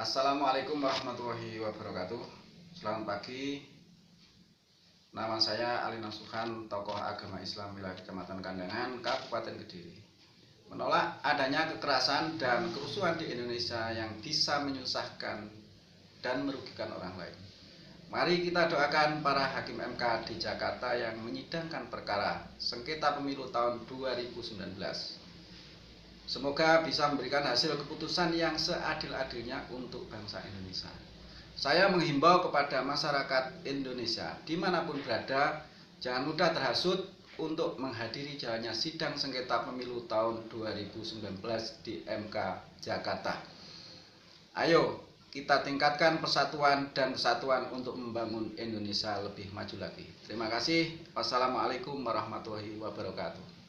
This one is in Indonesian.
Assalamualaikum warahmatullahi wabarakatuh. Selamat pagi. Nama saya Ali Nasuhan, tokoh agama Islam wilayah Kecamatan Kandangan, Kabupaten Kediri. Menolak adanya kekerasan dan kerusuhan di Indonesia yang bisa menyusahkan dan merugikan orang lain. Mari kita doakan para hakim MK di Jakarta yang menyidangkan perkara sengketa pemilu tahun 2019. Semoga bisa memberikan hasil keputusan yang seadil-adilnya untuk bangsa Indonesia. Saya menghimbau kepada masyarakat Indonesia dimanapun berada, jangan mudah terhasut untuk menghadiri jalannya sidang sengketa pemilu tahun 2019 di MK Jakarta. Ayo kita tingkatkan persatuan dan kesatuan untuk membangun Indonesia lebih maju lagi. Terima kasih. Wassalamualaikum warahmatullahi wabarakatuh.